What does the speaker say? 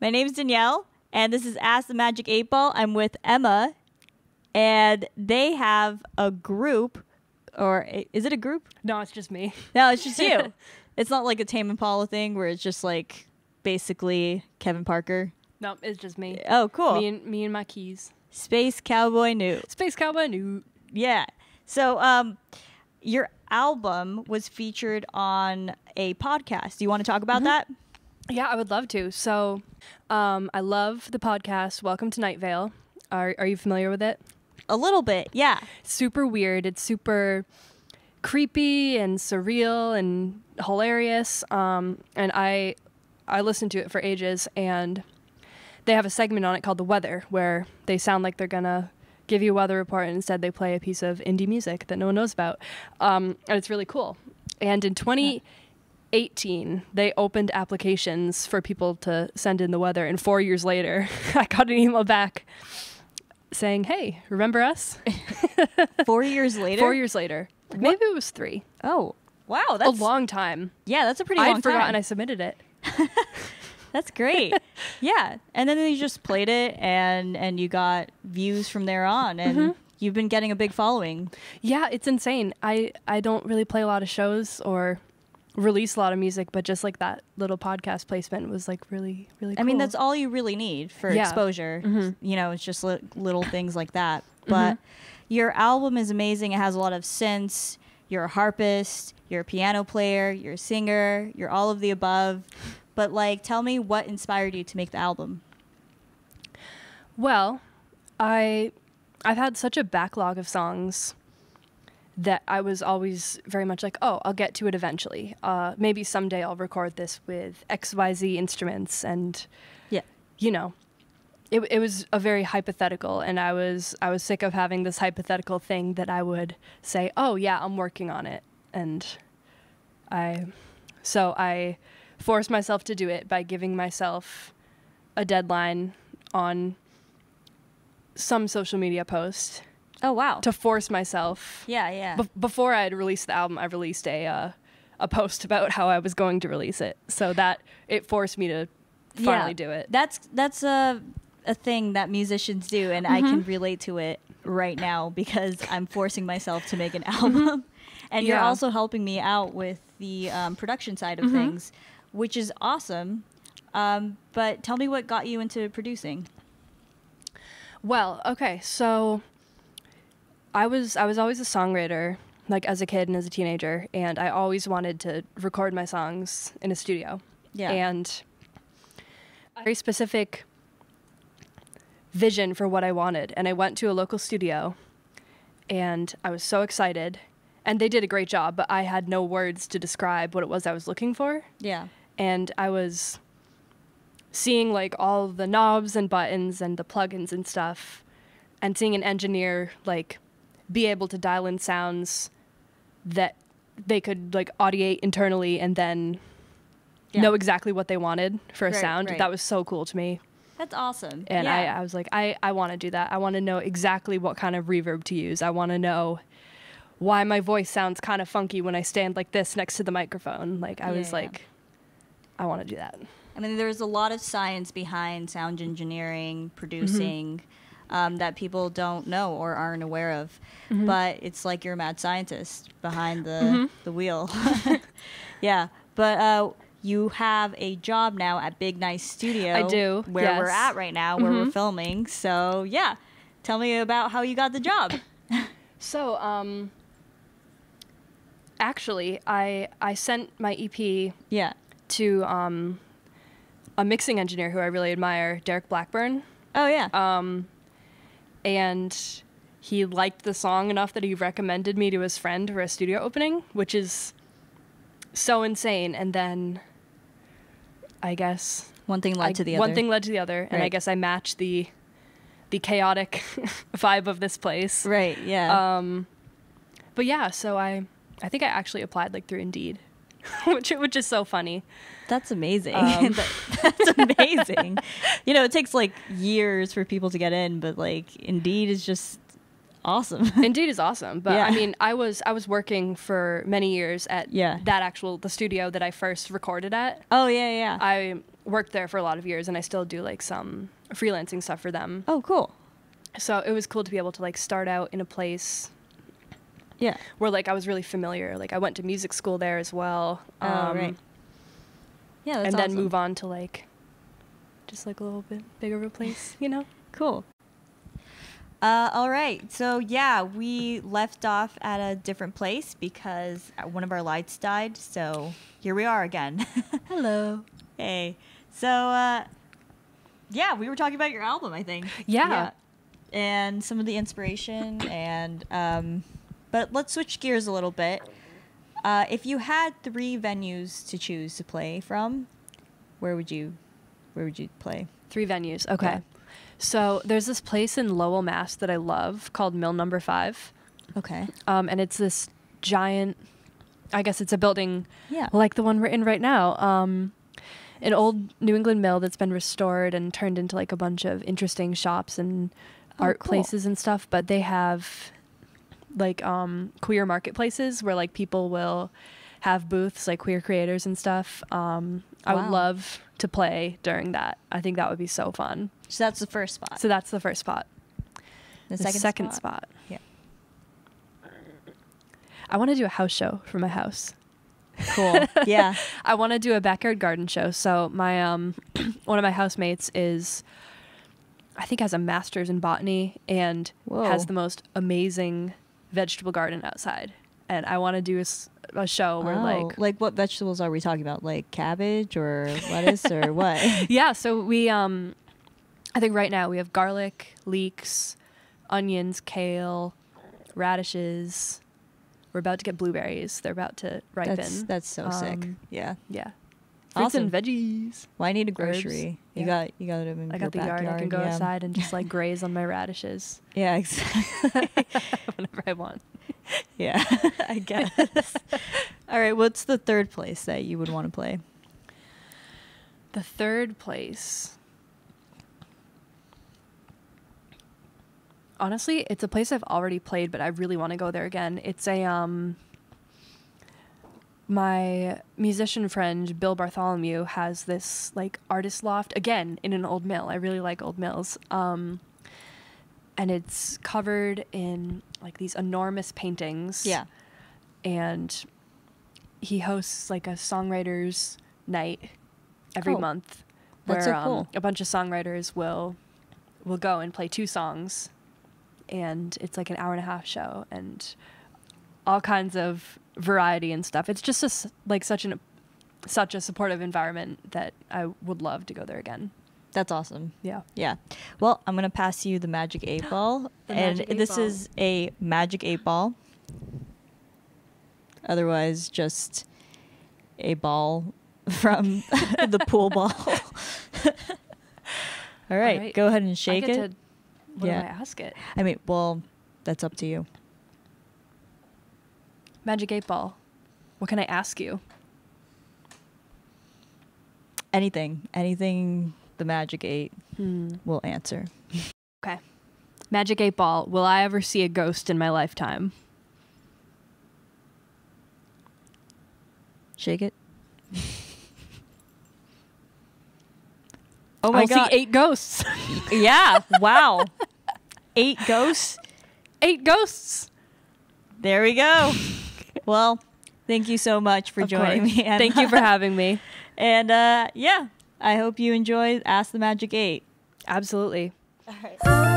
My name's Danielle, and this is Ask the Magic 8 Ball. I'm with Emma, and they have a group, or is it a group? No, it's just me. No, it's just you. It's not like a Tame Impala thing where it's just like basically Kevin Parker. No, it's just me. Oh, cool. Me and my keys. SpaceCowboy Newt. SpaceCowboy Newt. Yeah. So, your album was featured on a podcast. Do you want to talk about that? Yeah, I would love to. So, I love the podcast Welcome to Night Vale. Are you familiar with it? A little bit, yeah. Super weird. It's super creepy and surreal and hilarious. And I listened to it for ages, and they have a segment on it called The Weather, where they sound like they're gonna give you a weather report, and instead they play a piece of indie music that no one knows about. And it's really cool. And in 2018, they opened applications for people to send in the weather, and 4 years later, I got an email back saying, hey, remember us? 4 years later? 4 years later. Maybe it was 3. Oh, wow. That's a long time. Yeah, that's a pretty long time. I'd forgotten I submitted it. That's great. Yeah. And then you just played it, and you got views from there on, and you've been getting a big following. Yeah, it's insane. I don't really play a lot of shows or release a lot of music, but just like that little podcast placement was like really, really cool. I mean, that's all you really need for exposure. You know, it's just little things like that. But your album is amazing. It has a lot of synths. You're a harpist. You're a piano player. You're a singer. You're all of the above. But, like, tell me what inspired you to make the album. Well, I've had such a backlog of songs that I was always very much like, oh, I'll get to it eventually. Maybe someday I'll record this with XYZ instruments. And, you know, it was a very hypothetical, and I was sick of having this hypothetical thing that I would say, oh, yeah, I'm working on it. And I forced myself to do it by giving myself a deadline on some social media post. Oh, wow. To force myself. Yeah. Before I had released the album, I released a post about how I was going to release it. So that it forced me to finally do it. That's a thing that musicians do, and I can relate to it right now because I'm forcing myself to make an album. And you're also helping me out with the production side of things, which is awesome. But tell me what got you into producing. Well, okay, so I was always a songwriter, like as a kid and as a teenager, and I always wanted to record my songs in a studio. Yeah. And a very specific vision for what I wanted, and I went to a local studio, and I was so excited, and they did a great job, but I had no words to describe what it was I was looking for. Yeah. And I was seeing like all the knobs and buttons and the plugins and stuff, and seeing an engineer like be able to dial in sounds that they could like audiate internally and then know exactly what they wanted for a sound. That was so cool to me. That's awesome. And I was like, I want to do that. I want to know exactly what kind of reverb to use. I want to know why my voice sounds kind of funky when I stand like this next to the microphone. Like I was like, I want to do that. I mean, there's a lot of science behind sound engineering, producing, that people don't know or aren't aware of. But it's like you're a mad scientist behind the wheel. Yeah. But you have a job now at Big Nice Studio. I do. Where we're at right now, where we're filming. So, yeah. Tell me about how you got the job. So, actually, I sent my EP to a mixing engineer who I really admire, Derek Blackburn. Oh, yeah. And he liked the song enough that he recommended me to his friend for a studio opening, which is so insane. And then I guess one thing led to the other. And I guess I matched the chaotic vibe of this place. Right, yeah. But yeah, so I think I actually applied like through Indeed, which is so funny. That's amazing. That's amazing. You know, it takes like years for people to get in, but like Indeed is just awesome. Indeed is awesome. But I mean, I was working for many years at the studio that I first recorded at. Oh, yeah. worked there for a lot of years, and I still do like some freelancing stuff for them. Oh, cool. So it was cool to be able to like start out in a place where like I was really familiar. Like I went to music school there as well. Right. Yeah, that's and awesome. then move on to like just like a little bit bigger of a place, you know? Cool. All right. So yeah, we left off at a different place because one of our lights died. So here we are again. Hello. Hey. So yeah, we were talking about your album, I think. Yeah. And some of the inspiration and but let's switch gears a little bit. If you had 3 venues to choose to play from, where would you play? 3 venues. Okay. Yeah. So there's this place in Lowell, Mass that I love called Mill Number 5. Okay. And it's this giant, I guess it's a building Yeah. like the one we're in right now. An old New England mill that's been restored and turned into like a bunch of interesting shops and art cool. places and stuff. But they have like queer marketplaces where like people will have booths, like queer creators and stuff. I would love to play during that. I think that would be so fun. So that's the first spot. So that's the first spot. The second spot. Yeah. I want to do a house show from my house. Cool. Yeah. I want to do a backyard garden show. So my one of my housemates I think has a master's in botany and has the most amazing vegetable garden outside. And I want to do a show where like what vegetables are we talking about? Like cabbage or lettuce or what? Yeah. So we I think right now we have garlic, leeks, onions, kale, radishes. We're about to get blueberries. They're about to ripen. That's so sick. Yeah. Yeah. Fruits and veggies. Well, I need a grocery. Yeah. You got them in I your got the backyard. yard. I can go outside and just like graze on my radishes. Yeah, exactly. Whenever I want. Yeah, I guess. All right, what's the third place that you would want to play? The third place. Honestly, it's a place I've already played, but I really want to go there again. It's my musician friend Bill Bartholomew has this like artist loft again in an old mill. I really like old mills. And it's covered in like these enormous paintings. Yeah. And he hosts like a songwriters night every month where That's so cool. a bunch of songwriters will go and play 2 songs. And it's like an hour-and-a-half show and all kinds of variety and stuff. It's just such a supportive environment that I would love to go there again. That's awesome. Yeah. Yeah. Well, I'm going to pass you the Magic 8 Ball. This is a Magic 8 Ball. Otherwise, just a ball from the pool ball. All right. Go ahead and shake it. What do I ask it? I mean, well, that's up to you. Magic 8 Ball. What can I ask you? Anything the Magic 8 will answer. Okay. Magic 8 Ball. Will I ever see a ghost in my lifetime? Shake it. Oh my God. I'll see 8 ghosts. Yeah. Wow. 8 ghosts? 8 ghosts. There we go. Well, thank you so much for joining me. Anna. Thank you for having me. And yeah, I hope you enjoyed Ask the Magic 8. Absolutely. All right.